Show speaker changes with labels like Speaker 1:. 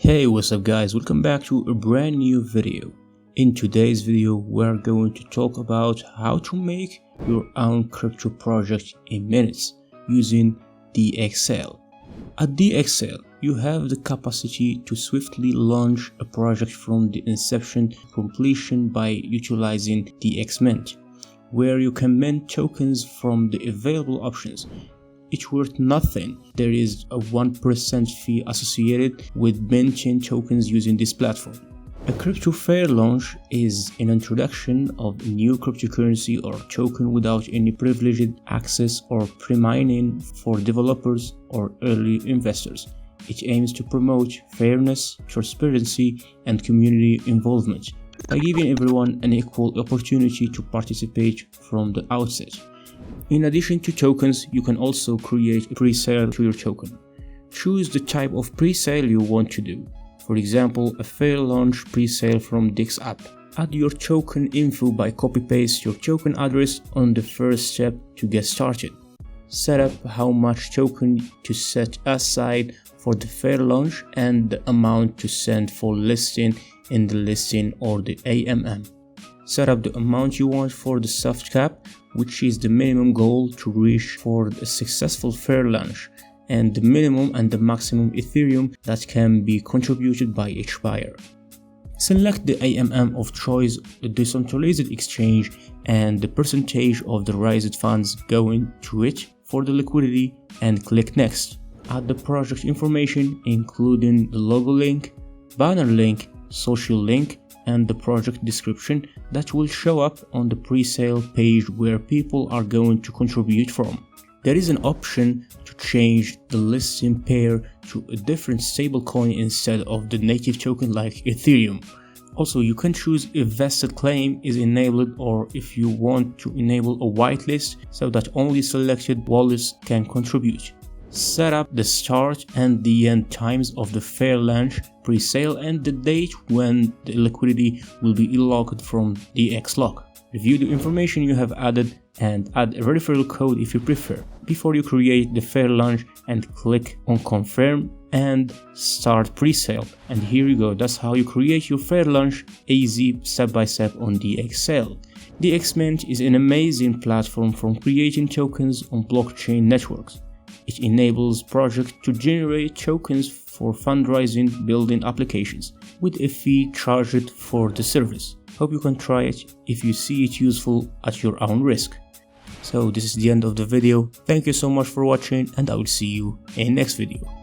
Speaker 1: Hey, what's up guys, welcome back to a brand new video. In today's video we're going to talk about how to make your own crypto project in minutes using DxSale. At DxSale you have the capacity to swiftly launch a project from the inception to completion by utilizing DxMint, where you can mint tokens from the available options. It's worth nothing. There is a 1% fee associated with minting tokens using this platform. A crypto fair launch is an introduction of a new cryptocurrency or token without any privileged access or pre-mining for developers or early investors. It aims to promote fairness, transparency, and community involvement by giving everyone an equal opportunity to participate from the outset. In addition to tokens, you can also create a presale to your token. Choose the type of presale you want to do. For example, a Fairlaunch presale from dx.app. Add your token info by copy-paste your token address on the first step to get started. Set up how much token to set aside for the Fairlaunch and the amount to send for listing in the listing or the AMM. Set up the amount you want for the soft cap, which is the minimum goal to reach for a successful fair launch, and the minimum and the maximum Ethereum that can be contributed by each buyer. Select the AMM of choice, the decentralized exchange, and the percentage of the raised funds going to it for the liquidity, and click next. Add the project information including the logo link, banner link, social link, and the project description that will show up on the presale page where people are going to contribute from. There is an option to change the listing pair to a different stablecoin instead of the native token like Ethereum. Also, you can choose if vested claim is enabled or if you want to enable a whitelist so that only selected wallets can contribute. Set up the start and the end times of the fair launch presale and the date when the liquidity will be unlocked from DxLock. Review the information you have added and add a referral code if you prefer before you create the fair launch, and click on confirm and start presale. And here you go, that's how you create your fair launch easy step by step on DxSale. DxMint is an amazing platform for creating tokens on blockchain networks. It enables projects to generate tokens for fundraising building applications with a fee charged for the service. Hope you can try it if you see it useful at your own risk. So this is the end of the video. Thank you so much for watching and I will see you in next video.